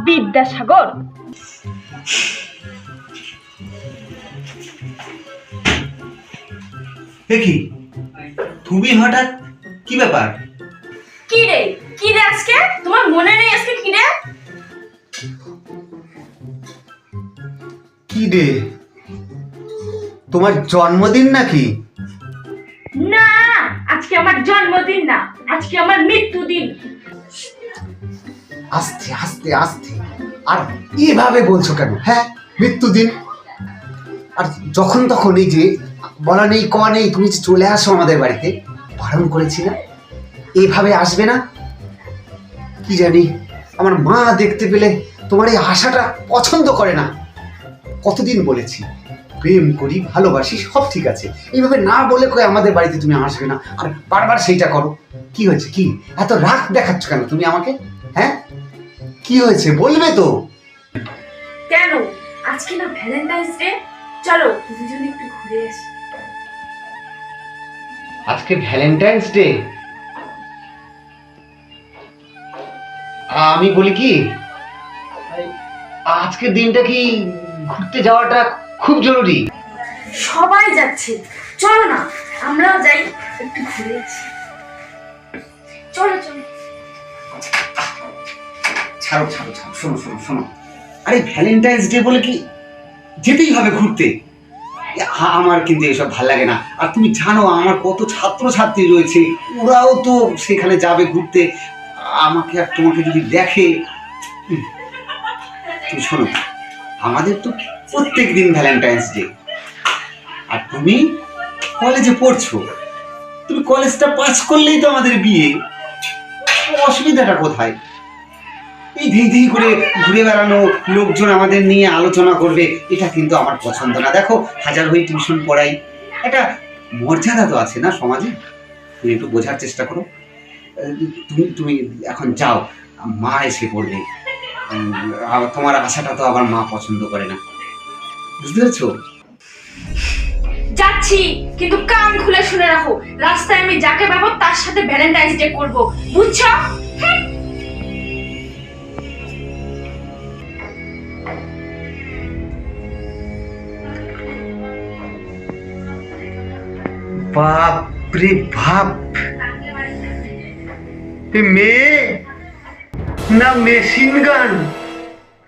বিদ্যাসাগর, কি তুমি হঠাৎ কি ব্যাপার? কি রে কি রে আজকে তোমার মনে নেই আজকে কি রে? কি রে, তোমার জন্মদিন নাকি? না, আজকে আমার জন্মদিন না, আজকে আমার মৃত্যুদিন। আস্তে আস্তে আস্তে, আর এভাবে বলছো কেন? হ্যাঁ, মৃত্যুদিন। আর যখন তখন এই যে বলা নেই ক নেই, তুমি যে চলে আসো আমাদের বাড়িতে, বারণ করেছি না এইভাবে আসবে না। কি জানি, আমার মা দেখতে পেলে তোমার এই আশাটা পছন্দ করে না। কতদিন বলেছি প্রেম করি, ভালোবাসি, সব ঠিক আছে, এইভাবে না বলে কই আমাদের বাড়িতে তুমি আসবে না, আর বারবার সেইটা করো। কি হয়েছে? কি এত রাগ দেখাচ্ছ কেন তুমি আমাকে? হ্যাঁ, কি হয়েছে বলবে তো? কেন, আজকে না ভ্যালেন্টাইন্স ডে, চলো দুজনে একটু ঘুরে আসি। আজকে ভ্যালেন্টাইন্স ডে? আমি বলি কি, আজকের দিনটা কি ঘুরতে যাওয়াটা খুব জরুরি? সবাই যাচ্ছে, চলো না আমরাও যাই, একটু ঘুরে আসি। চলো চলো। ছাড়ো ছাড়ো ছাড়ো, শোনো শোনো শোনো, আরে ভ্যালেন্টাইন্স ডে বলে কি যেতেই হবে ঘুরতে? আমার কিন্তু এসব ভাল লাগে না। আর তুমি জানো আমার কত ছাত্রছাত্রী রয়েছে, ওরাও তো সেখানে যাবে ঘুরতে, আমাকে আর তোমাকে যদি দেখে। তুমি শোনো, আমাদের তো প্রত্যেক দিন ভ্যালেন্টাইন্স ডে, আর তুমি কলেজে পড়ছো, তুমি কলেজটা পাস করলেই তো আমাদের বিয়ে, অসুবিধাটা কোথায়? এই ধীরে ধীরে করে ঘুরে বেড়ানো, লোকজন আমাদের নিয়ে আলোচনা করবে, এটা কিন্তু আমার পছন্দ না। দেখো, হাজার হয়ে টিউশন পড়াই, একটা মর্যাদা তো আছে না সমাজে, তুমি একটু বোঝার চেষ্টা করো। তুমি তুমি এখন যাও, মা এসে পড়বে, তোমার আশাটা তো আবার মা পছন্দ করে না, বুঝতে পেরেছো? যাচ্ছি, কিন্তু কান খুলে শুনে রাখো, রাস্তায় আমি যাকে পাবো তার সাথে ভ্যালেন্টাইন্স ডে করব, বুঝছো? বাপ রে বাপ, মেয়ে না মেশিন গান!